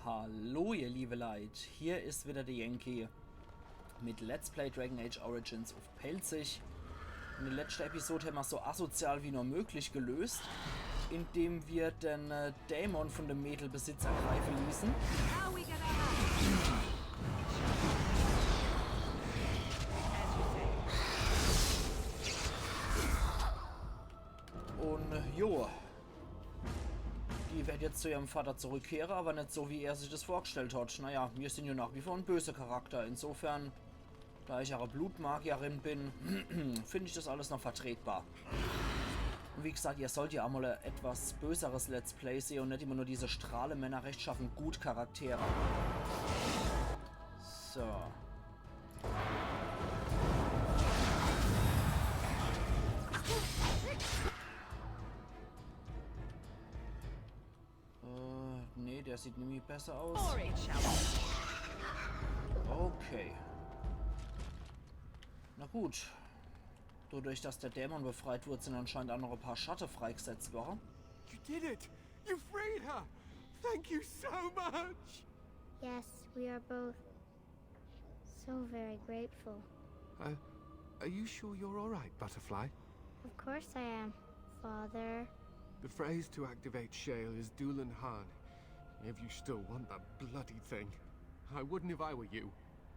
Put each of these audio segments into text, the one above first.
Hallo ihr liebe Leid, hier ist wieder der Yankee mit Let's Play Dragon Age Origins auf Pelzig. In der letzten Episode haben wir es so asozial wie nur möglich gelöst, indem wir den Dämon von dem Mädelbesitz ergreifen ließen. Und jo, die wird jetzt zu ihrem Vater zurückkehren, aber nicht so, wie er sich das vorgestellt hat. Naja, wir sind ja nach wie vor ein böser Charakter. Insofern, da ich eine Blutmagierin bin, finde ich das alles noch vertretbar. Und wie gesagt, ihr sollt ja auch mal ein etwas böseres Let's Play sehen und nicht immer nur diese Strahlemänner rechtschaffen gut Charaktere. So. Nee, der sieht nämlich besser aus. Okay. Na gut. Dadurch, dass der Dämon befreit wurde, sind anscheinend auch noch ein paar Schatten freigesetzt worden. You did it! You freed her! Thank you so much! Yes, we are both so very grateful. Are you sure you're alright, Butterfly? Of course I am, Father. The phrase to activate Shale is Dulan Han. If you still want that bloody thing. I wouldn't if I were you.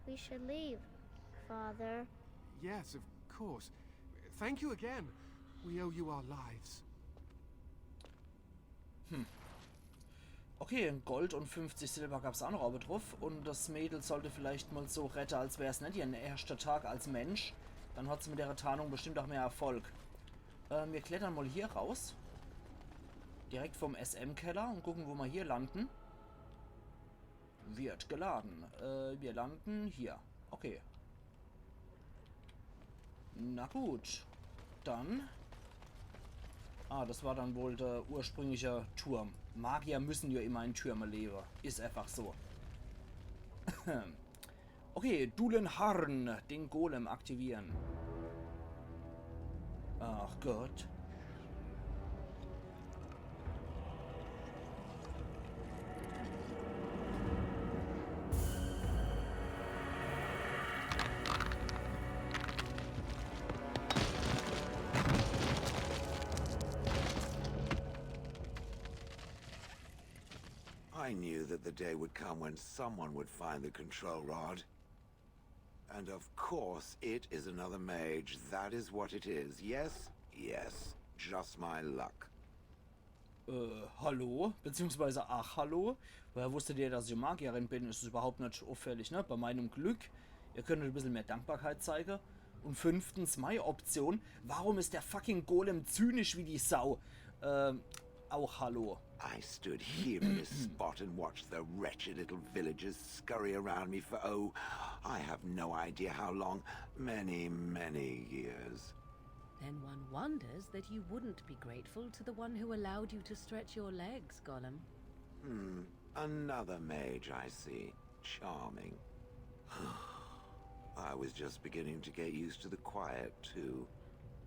We should leave, Father. Yes, of course. Thank you again. We owe you our lives. Okay, Gold und 50 Silber gab es auch noch drauf. Und das Mädel sollte vielleicht mal so retten, als wäre es nicht ihr erster Tag als Mensch. Dann hat sie mit der Tarnung bestimmt auch mehr Erfolg. Wir klettern mal hier raus. Direkt vom SM-Keller und gucken, wo wir hier landen. Wird geladen. Wir landen hier. Okay. Na gut. Dann... Ah, das war dann wohl der ursprüngliche Turm. Magier müssen ja immer in Türmen leben. Ist einfach so. Okay, Dulan Han, den Golem aktivieren. Ach Gott. I knew that the day would come when someone would find the control rod. And of course, it is another mage. That is what it is. Yes? Yes. Just my luck. Hallo? Beziehungsweise, ach, hallo? Woher wusstet ihr, dass ich Magierin bin? Ist es überhaupt nicht auffällig, ne? Bei meinem Glück. Ihr könntet ein bisschen mehr Dankbarkeit zeigen. Und fünftens, meine Option. Warum ist der fucking Golem zynisch wie die Sau? Auch hallo. I stood here in this spot and watched the wretched little villagers scurry around me for, oh, I have no idea how long. Many, many years. Then one wonders that you wouldn't be grateful to the one who allowed you to stretch your legs, Gollum. Another mage, I see. Charming. I was just beginning to get used to the quiet, too.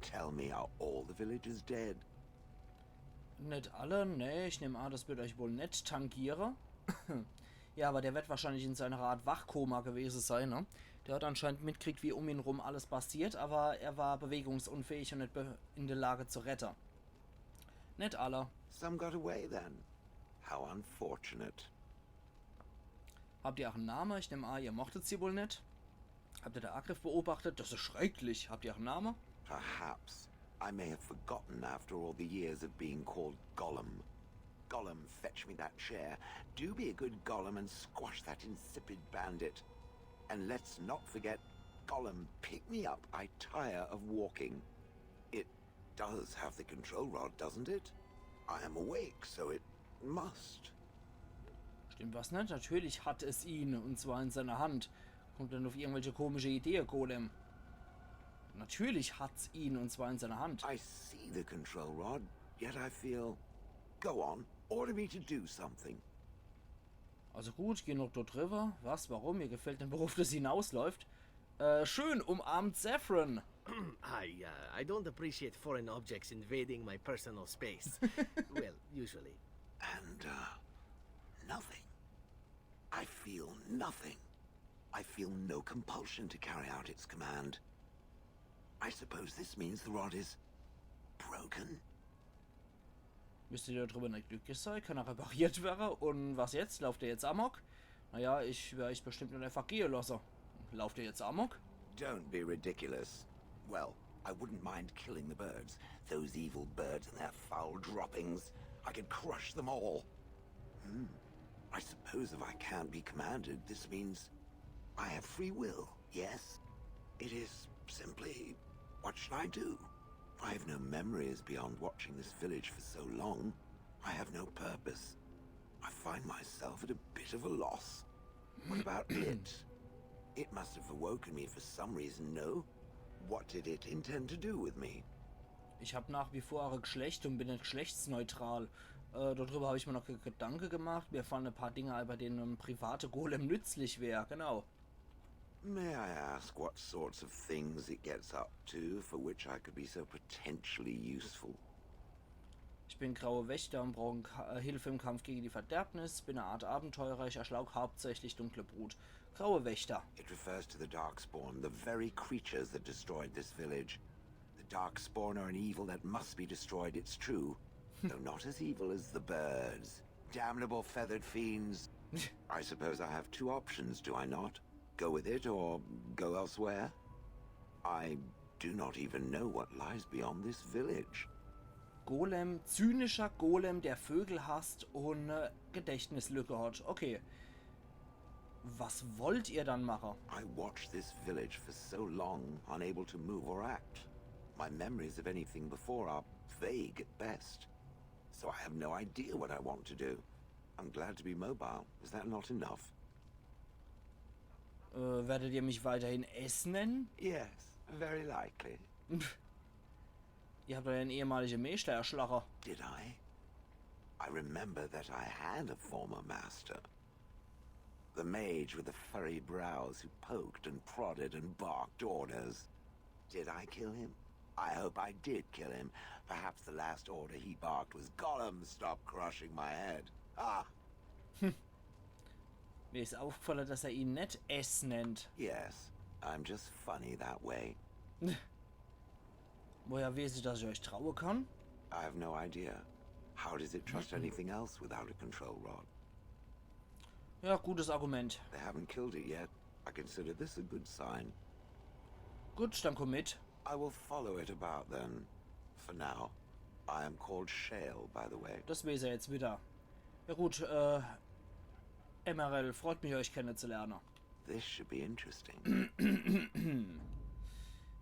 Tell me, are all the villagers dead? Nicht alle, ne, ich nehme an, das wird euch wohl nicht tangieren. Ja, aber der wird wahrscheinlich in seiner Art Wachkoma gewesen sein, ne? Der hat anscheinend mitgekriegt, wie um ihn rum alles passiert, aber er war bewegungsunfähig und nicht in der Lage zu retten. Nicht alle. Some got away then. How unfortunate. Habt ihr auch einen Namen? Ich nehme an, ihr mochtet sie wohl nicht. Habt ihr den Angriff beobachtet? Das ist schrecklich. Habt ihr auch einen Namen? Perhaps. I may have forgotten after all the years of being called Gollum. Gollum, fetch me that chair. Do be a good Gollum and squash that insipid bandit. And let's not forget, Gollum, pick me up. I tire of walking. It does have the control rod, doesn't it? I am awake, so it must. Stimmt was nicht? Natürlich hat es ihn, und zwar in seiner Hand. Kommt dann auf irgendwelche komische Idee, Golem. Natürlich hat's ihn, und zwar in seiner Hand. I see the control rod, yet I feel... Go on, order me to do something. Also gut, geh noch dort drüber. Was, warum? Mir gefällt der Beruf, das hinausläuft. Schön, umarmt Saffron. I don't appreciate foreign objects invading my personal space. Well, usually. And, nothing. I feel nothing. I feel no compulsion to carry out its command. I suppose this means the rod is broken. Müsst ihr darüber nicht glücklich sein? Kann er repariert werden? Und was jetzt? Lauft ihr jetzt amok? Naja, ich werde ich bestimmt nicht einfach gehen lassen. Lauft ihr jetzt amok? Don't be ridiculous. Well, I wouldn't mind killing the birds. Those evil birds and their foul droppings. I could crush them all. I suppose if I can't be commanded, this means I have free will, yes? It is simply, what should I do? I have no memories beyond watching this village for so long. I have no purpose. I find myself at a bit of a loss. What about it? It must have awoken me for some reason, no? What did it intend to do with me? Ich habe nach wie vor ein Geschlecht und bin nicht geschlechtsneutral. Darüber habe ich mir noch Gedanken gemacht. Mir fallen ein paar Dinge ein, bei denen ein private Golem nützlich wäre. Genau. May I ask what sorts of things it gets up to for which I could be so potentially useful? Ich bin graue Wächter und brauche Hilfe im Kampf gegen die Verderbnis. Bin eine Art Abenteurer. Ich erschlaug hauptsächlich dunkle Brut. Graue Wächter. It refers to the Darkspawn, the very creatures that destroyed this village. The Darkspawn are an evil that must be destroyed, it's true. Though not as evil as the birds. Damnable feathered fiends. I suppose I have two options, do I not? Go with it or go elsewhere? I do not even know what lies beyond this village. Golem, zynischer Golem, der Vögel hasst und Gedächtnislücke hat. Okay. Was wollt ihr dann machen? I watched this village for so long, unable to move or act. My memories of anything before are vague at best. So I have no idea what I want to do. I'm glad to be mobile. Is that not enough? Werdet ihr mich weiterhin S nennen? Yes, very likely. Ihr habt ja einen ehemaligen Meister erschlagen. Did I? I remember that I had a former master. The mage with the furry brows who poked and prodded and barked orders. Did I kill him? I hope I did kill him. Perhaps the last order he barked was, Gollum, stop crushing my head. Ah! Mir ist aufgefallen, dass er ihn nicht S nennt. Yes, I'm just funny that way. Woher weiß ich, dass ich euch trauen kann? I have no idea. How does it trust anything else without a control rod? Ja, gutes Argument. They haven't killed it yet. I consider this a good sign. Gut, dann komm mit. I will follow it about then. For now. I am called Shale, by the way. Das weiß er jetzt wieder. Ja gut, MRL, freut mich, euch kennenzulernen. This should be interesting.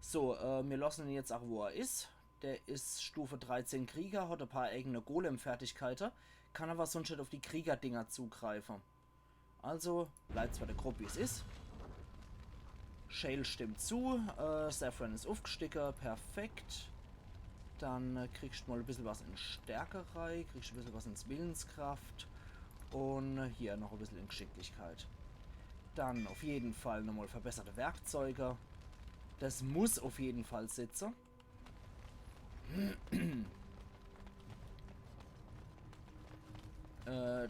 So, wir lassen ihn jetzt auch, wo er ist. Der ist Stufe 13 Krieger, hat ein paar eigene Golem-Fertigkeiten, kann aber sonst nicht auf die Krieger-Dinger zugreifen. Also, bleibt zwar der Gruppe, wie es ist. Shale stimmt zu, Saffron ist aufgestiegen, perfekt. Dann kriegst du mal ein bisschen was in Stärke rein, kriegst du ein bisschen was ins Willenskraft. Und hier noch ein bisschen in Geschicklichkeit. Dann auf jeden Fall nochmal verbesserte Werkzeuge. Das muss auf jeden Fall sitzen.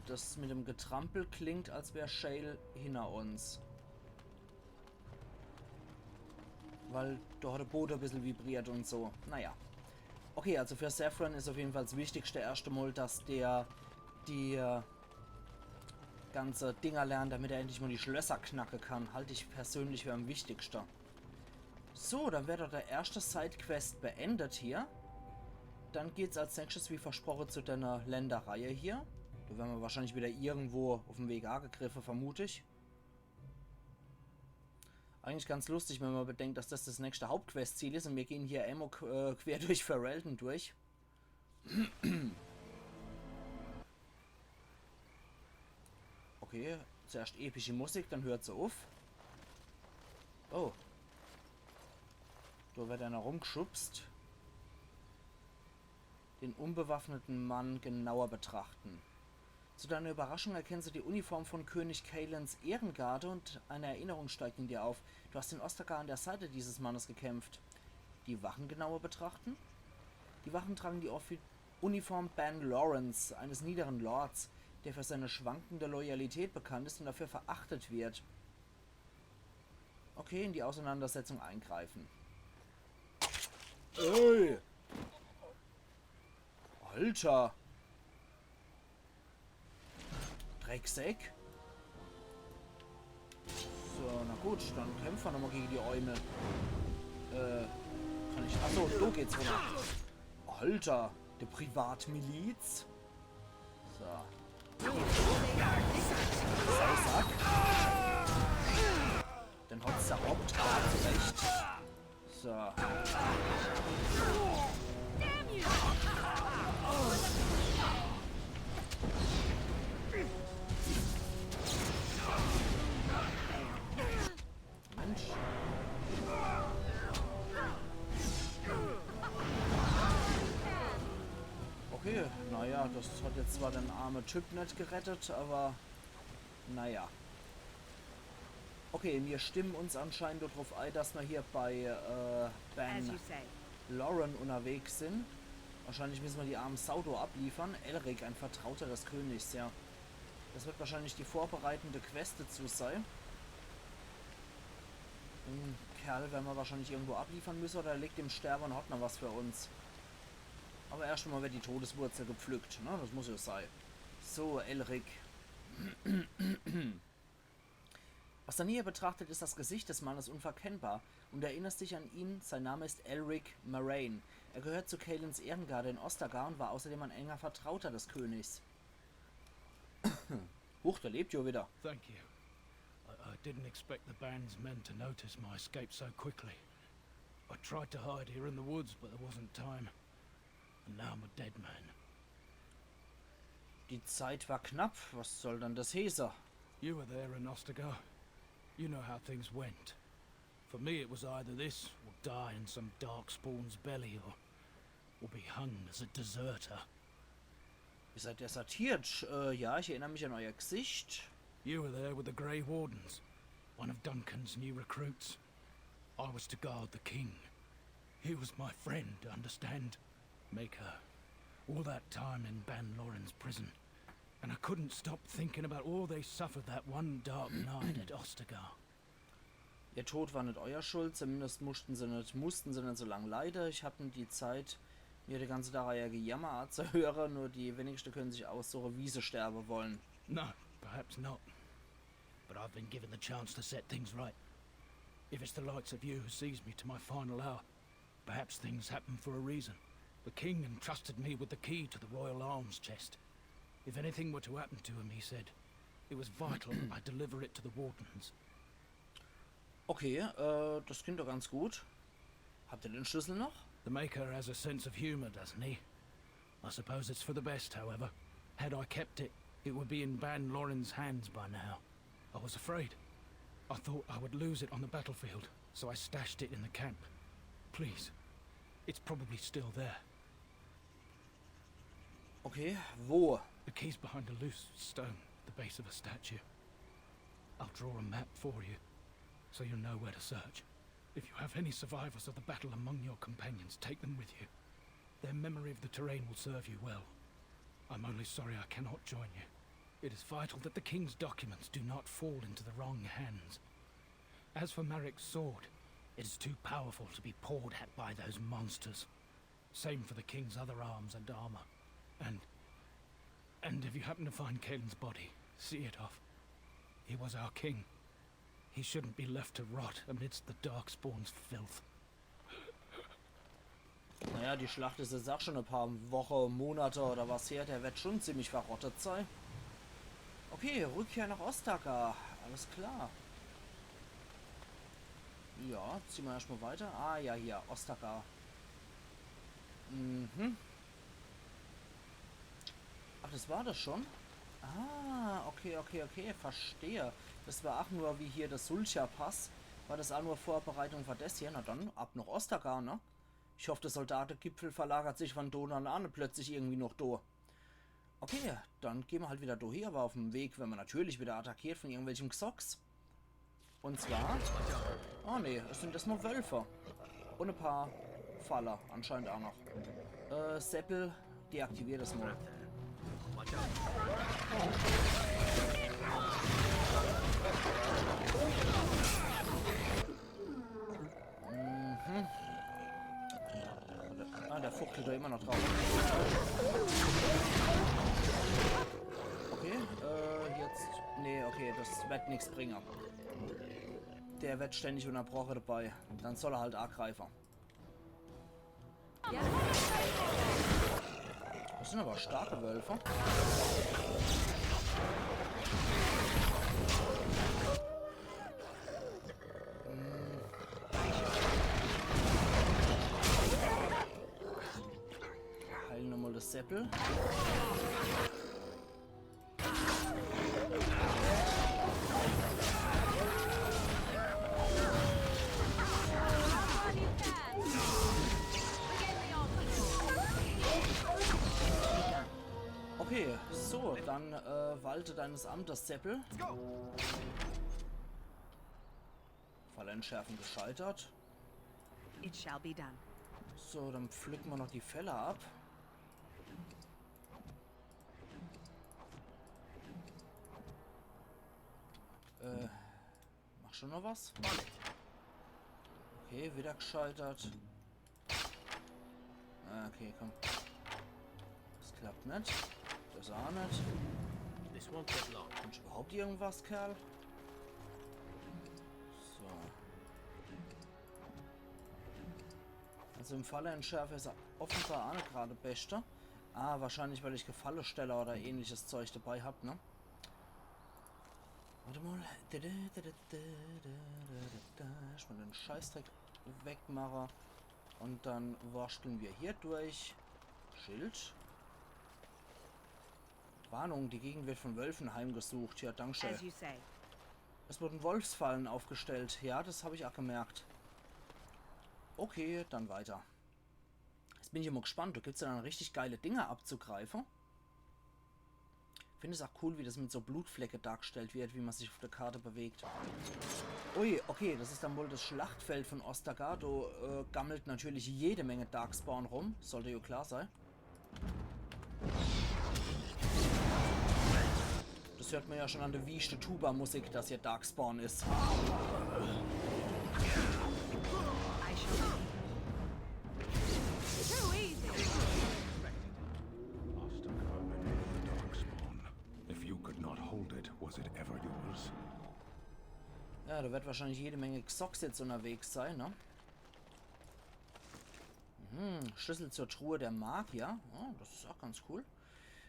Das mit dem Getrampel klingt, als wäre Shale hinter uns. Weil da hat der Boot ein bisschen vibriert und so. Naja. Okay, also für Saffron ist auf jeden Fall das Wichtigste erste Mal, dass der die ganze Dinger lernt, damit er endlich mal die Schlösser knacken kann. Halte ich persönlich für am wichtigsten. So, dann wäre doch der erste Sidequest beendet hier. Dann geht es als nächstes, wie versprochen, zu deiner Länderreihe hier. Da werden wir wahrscheinlich wieder irgendwo auf dem Weg angegriffen, vermute ich. Eigentlich ganz lustig, wenn man bedenkt, dass das nächste Hauptquest-Ziel ist und wir gehen hier einmal quer durch Ferelden durch. Okay, zuerst epische Musik, dann hört sie auf. Oh. Da wird einer rumgeschubst. Den unbewaffneten Mann genauer betrachten. Zu deiner Überraschung erkennst du die Uniform von König Kalens Ehrengarde und eine Erinnerung steigt in dir auf. Du hast in Ostraca an der Seite dieses Mannes gekämpft. Die Wachen genauer betrachten? Die Wachen tragen die Uniform Ben Lawrence, eines niederen Lords. der für seine schwankende Loyalität bekannt ist und dafür verachtet wird. Okay, in die Auseinandersetzung eingreifen. Ey! Alter! Drecksäck. So, na gut, dann kämpfen wir nochmal gegen die Eumel. Kann ich... Achso, so geht's runter. Alter, die Privatmiliz. So. Sausack. Dann hat's der Hauptrat zurecht. So. Mensch. Okay, naja, das hat jetzt zwar den armen Typ nicht gerettet, aber naja. Okay, wir stimmen uns anscheinend darauf ein, dass wir hier bei Ben Lauren unterwegs sind. Wahrscheinlich müssen wir die armen Saudo abliefern. Elric, ein Vertrauter des Königs, ja. Das wird wahrscheinlich die vorbereitende Quest dazu sein. Den Kerl werden wir wahrscheinlich irgendwo abliefern müssen oder er liegt im Sterben und hat noch was für uns. Aber erst einmal wird die Todeswurzel gepflückt, ne? Das muss ja sein. So, Elric. Aus der Nähe betrachtet ist das Gesicht des Mannes unverkennbar und erinnerst dich an ihn. Sein Name ist Elric Moraine. Er gehört zu Kalens Ehrengarde in Ostagar und war außerdem ein enger Vertrauter des Königs. Huch, der lebt ja wieder. Thank you. I didn't expect the band's men to notice my escape so quickly. I tried to hide here in the woods, but there wasn't time. And now I'm a dead man. Die Zeit war knapp. Was soll dann das heißen? You were there in Ostagar. You know how things went. For me it was either this, or die in some darkspawn's belly, or be hung as a deserter. Ihr seid desertiert. Ja, ich erinnere mich an euer Gesicht. You were there with the Grey Wardens, one of Duncan's new recruits. I was to guard the king. He was my friend, understand? Maker. All that time in Ban Loren's prison. And I couldn't stop thinking about all they suffered that one dark night at Ostagar. Ihr Tod war nicht euer Schuld, zumindest mussten sie nicht so lange leiden. Ich hatte die Zeit, mir die ganze Reihe Gejammer zu hören, nur die wenigsten können sich aussuchen, wie sie sterben wollen. No, perhaps not. But I've been given the chance to set things right. If it's the likes of you who sees me to my final hour, perhaps things happen for a reason. The king entrusted me with the key to the royal arms chest. If anything were to happen to him, he said, it was vital I deliver it to the Wardens. Okay, das klingt doch ganz gut. Habt ihr den Schlüssel noch? The Maker has a sense of humor, doesn't he? I suppose it's for the best, however. Had I kept it, it would be in Ban Loren's hands by now. I was afraid. I thought I would lose it on the battlefield, so I stashed it in the camp. Please, it's probably still there. Okay, wo? The key's behind a loose stone at the base of a statue. I'll draw a map for you, so you'll know where to search. If you have any survivors of the battle among your companions, take them with you. Their memory of the terrain will serve you well. I'm only sorry I cannot join you. It is vital that the king's documents do not fall into the wrong hands. As for Marik's sword, it is too powerful to be pawed at by those monsters. Same for the king's other arms and armor. And if you happen to find Kaelin's body, see it off. He was our king. He shouldn't be left to rot amidst the Darkspawn's filth. Naja, die Schlacht ist jetzt auch schon ein paar Wochen, Monate oder was her. Der wird schon ziemlich verrottet sein. Okay, Rückkehr nach Ostagar. Alles klar. Ja, ziehen wir erstmal weiter. Ah, ja, hier, Ostagar. Mhm. Ach, das war das schon? Ah, okay, verstehe. Das war auch nur wie hier das Sulcha-Pass. War das auch nur Vorbereitung für das hier? Na dann, ab nach Ostagar, ne? Ich hoffe, der Soldatengipfel verlagert sich von Donan an plötzlich irgendwie noch da. Okay, dann gehen wir halt wieder hier, aber auf dem Weg werden wir natürlich wieder attackiert von irgendwelchen Xocks. Und zwar... Oh ne, es sind das nur Wölfe. Und ein paar Faller, anscheinend auch noch. Seppel, deaktiviert das mal. Ah, der fuchtelt da immer noch drauf. Okay, jetzt... Nee, okay, das wird nichts bringen. Der wird ständig unterbrochen dabei. Dann soll er halt angreifen. Das sind aber starke Wölfe. Heilen nochmal das Säppel. Okay, so, dann walte deines Amtes, Seppel. Falle entschärfen gescheitert. It shall be done. So, dann pflücken wir noch die Felle ab. Mach schon noch was? Okay, wieder gescheitert. Ah, okay, komm. Das klappt nicht. Das auch nicht. This won't take long. Kannst du überhaupt irgendwas, Kerl? So. Also im Falle entschärfe ist er offenbar auch nicht gerade beste. Ah, wahrscheinlich, weil ich Gefallesteller oder ähnliches Zeug dabei habe, ne? Warte mal. Ich mal den Scheißdreck wegmachen. Und dann wursteln wir hier durch. Schild. Warnung, die Gegend wird von Wölfen heimgesucht. Ja, dankeschön. As you say. Es wurden Wolfsfallen aufgestellt. Ja, das habe ich auch gemerkt. Okay, dann weiter. Jetzt bin ich immer gespannt. Du gibst ja dann richtig geile Dinge abzugreifen. Ich finde es auch cool, wie das mit so Blutflecke dargestellt wird, wie man sich auf der Karte bewegt. Ui, okay, das ist dann wohl das Schlachtfeld von Ostagar. Da gammelt natürlich jede Menge Darkspawn rum. Sollte ja klar sein. Das hört man ja schon an der wiechte Tuba-Musik, dass hier Darkspawn ist. I shall be. Too easy. Ostagar beneath the darkspawn. If you could not hold it, was it ever yours? Ja, da wird wahrscheinlich jede Menge Xox jetzt unterwegs sein, ne? Schlüssel zur Truhe der Magier. Oh, das ist auch ganz cool.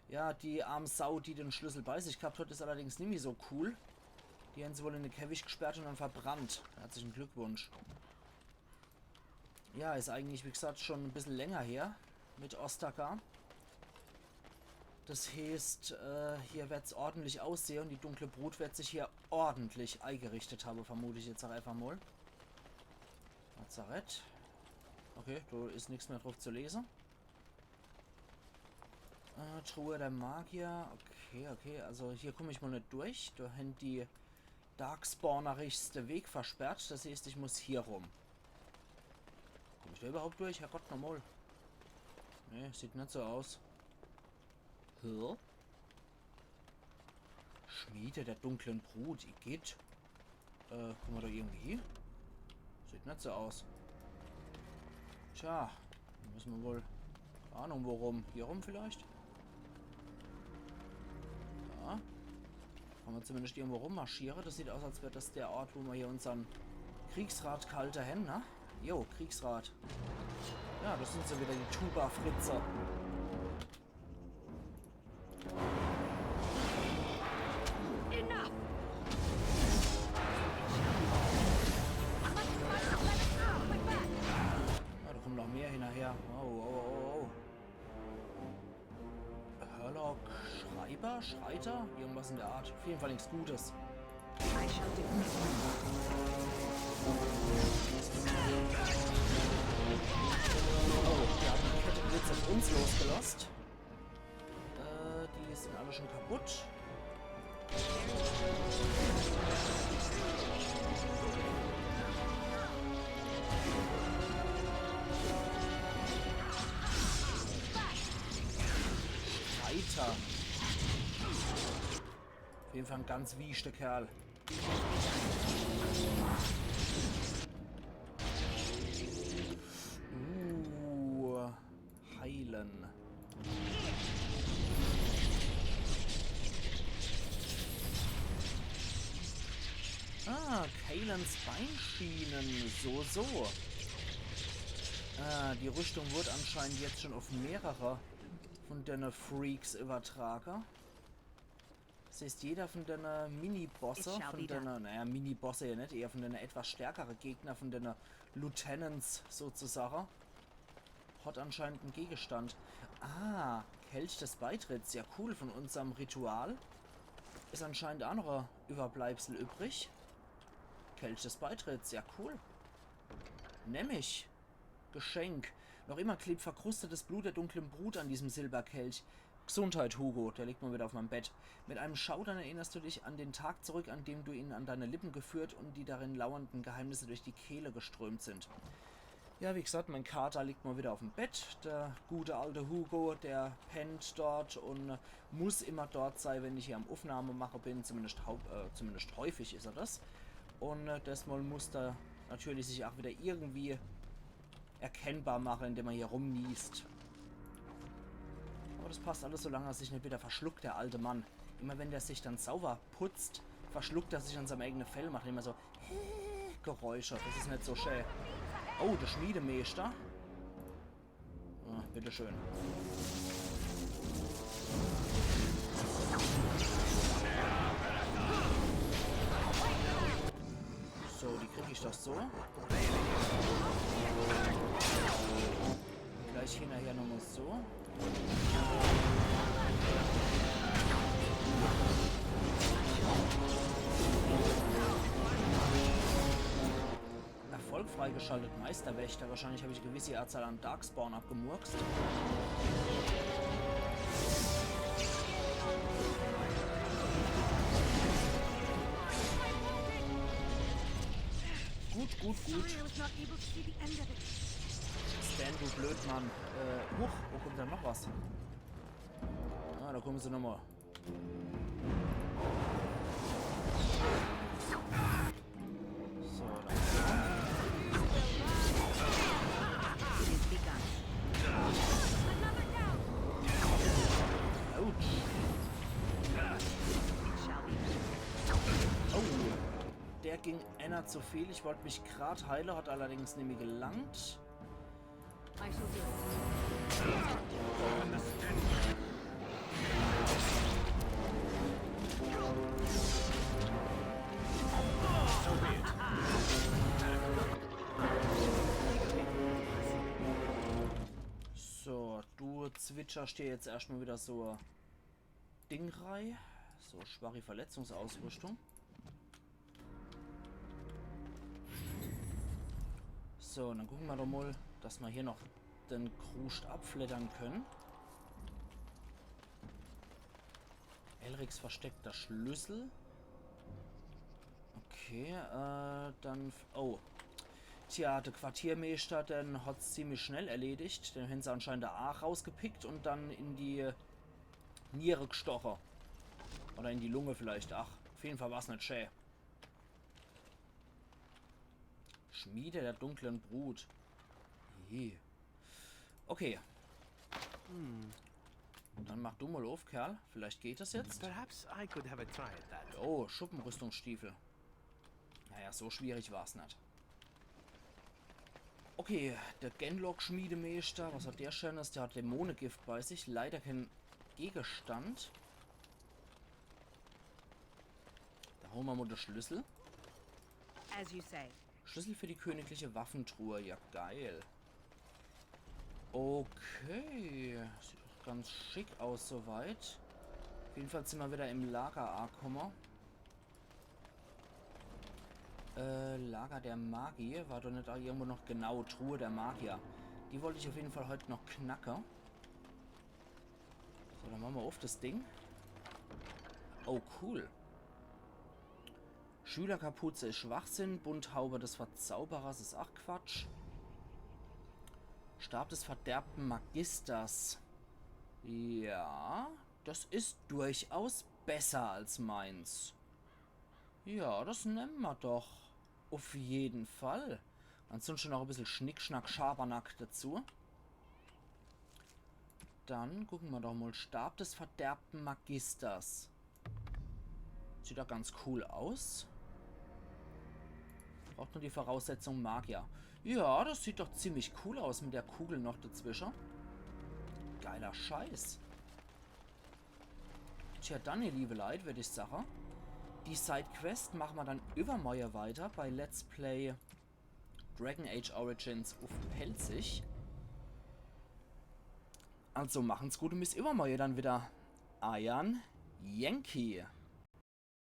Ja, die arme Sau, die den Schlüssel bei sich gehabt hat, ist allerdings nicht mehr so cool. Die haben sie wohl in eine Käfig gesperrt und dann verbrannt. Herzlichen Glückwunsch. Ja, ist eigentlich, wie gesagt, schon ein bisschen länger her mit Ostagar. Das heißt, hier wird es ordentlich aussehen und die dunkle Brut wird sich hier ordentlich eingerichtet haben, vermute ich jetzt auch einfach mal. Lazarett. Okay, da ist nichts mehr drauf zu lesen. Truhe der Magier. Okay, also hier komme ich mal nicht durch. Da haben die Darkspawnerischste Weg versperrt. Das heißt, ich muss hier rum. Komme ich da überhaupt durch? Herrgott, normal. Ne, sieht nicht so aus. Hä? Schmiede der dunklen Brut. Geht. Kommen wir da irgendwie? Sieht nicht so aus. Tja, müssen wir wohl... Keine Ahnung, worum. Hier rum vielleicht? Da. Kann man zumindest irgendwo rummarschieren. Das sieht aus, als wäre das der Ort, wo wir hier unseren Kriegsrat kalter Hände, ne? Jo, Kriegsrat. Ja, das sind so wieder die Tuba-Fritzer. Enough. Ja, da kommen noch mehr hinterher. Oh. Hörlock, Schreiber, Schreiter? Irgendwas in der Art. Auf jeden Fall nichts Gutes. I shall do. Oh, die haben die Kette Blitz auf uns losgelost. Die sind alle schon kaputt. Streiter. Auf jeden Fall ein ganz wiechter Kerl. Heilen. Ah, Kalens Beinschienen. So. Ah, die Rüstung wird anscheinend jetzt schon auf mehrere von den Freaks übertragen. Das heißt, jeder von den Mini-Bosse, von den, naja, Mini-Bosse ja nicht, eher von den etwas stärkeren Gegner, von den Lieutenants sozusagen, hat anscheinend einen Gegenstand. Ah, Kelch des Beitritts, ja cool, von unserem Ritual. Ist anscheinend auch noch ein Überbleibsel übrig. Kelch des Beitritts, ja cool. Nämlich Geschenk. Noch immer klebt verkrustetes Blut der dunklen Brut an diesem Silberkelch. Gesundheit, Hugo. Der liegt mal wieder auf meinem Bett. Mit einem Schaudern erinnerst du dich an den Tag zurück, an dem du ihn an deine Lippen geführt und die darin lauernden Geheimnisse durch die Kehle geströmt sind. Ja, wie gesagt, mein Kater liegt mal wieder auf dem Bett. Der gute alte Hugo, der pennt dort und muss immer dort sein, wenn ich hier am Aufnahmemacher bin. Zumindest häufig ist er das. Und desmal muss er natürlich sich auch wieder irgendwie erkennbar machen, indem er hier rumniest. Aber das passt alles, solange er sich nicht wieder verschluckt, der alte Mann. Immer wenn der sich dann sauber putzt, verschluckt er sich an seinem eigenen Fell, macht immer so Geräusche. Das ist nicht so schön. Oh, der Schmiedemeister. Ah, bitteschön. So, die kriege ich doch so. Gleich hinterher nochmal so. Erfolg freigeschaltet, Meisterwächter. Wahrscheinlich habe ich eine gewisse Anzahl an Darkspawn abgemurkst. Gut. Stan, du Blödmann. Huch, wo kommt da noch was? Ah, da kommen sie nochmal. So, dann. Autsch. Oh, der ging einer zu viel. Ich wollte mich gerade heilen, hat allerdings nämlich gelangt. I shall do it. So, du zwitscherst dir jetzt erstmal wieder so Ding rein. So, schwache Verletzungsausrüstung. So, und dann gucken wir doch mal, dass wir hier noch den Kruscht abflattern können. Elrics versteckter Schlüssel. Okay, dann... Oh. Tja, der Quartiermeister, den hat es ziemlich schnell erledigt. Den haben sie anscheinend da auch rausgepickt und dann in die Niere gestochen. Oder in die Lunge vielleicht. Ach, auf jeden Fall war es nicht schön. Schmiede der dunklen Brut. Je. Okay. Dann mach du mal auf, Kerl. Vielleicht geht es jetzt. Perhaps I could have a try at that. Oh, Schuppenrüstungsstiefel. Naja, so schwierig war es nicht. Okay, der Genlock-Schmiedemeister. Was hat der Schönes? Der hat Dämonengift bei sich. Leider kein Gegenstand. Da holen wir mal den Schlüssel. As you say. Schlüssel für die königliche Waffentruhe. Ja, geil. Okay. Sieht doch ganz schick aus soweit. Auf jeden Fall sind wir wieder im Lager angekommen. Lager der Magier. War doch nicht da irgendwo noch genau Truhe der Magier. Die wollte ich auf jeden Fall heute noch knacken. So, dann machen wir auf das Ding. Oh, cool. Schülerkapuze ist Schwachsinn. Bunthaube des Verzauberers ist auch Quatsch. Stab des verderbten Magisters. Ja, das ist durchaus besser als meins. Ja, das nehmen wir doch. Auf jeden Fall. Ansonsten noch ein bisschen Schnickschnack, Schabernack dazu. Dann gucken wir doch mal. Stab des verderbten Magisters. Sieht doch ganz cool aus. Braucht nur die Voraussetzung Magier. Ja, das sieht doch ziemlich cool aus mit der Kugel noch dazwischen. Geiler Scheiß. Tja, dann, ihr liebe Leute, würde ich sagen. Die Sidequest machen wir dann übermorgen weiter bei Let's Play Dragon Age Origins auf Pelzig. Also machen's gut und bis übermorgen dann wieder. Ayan Yankee.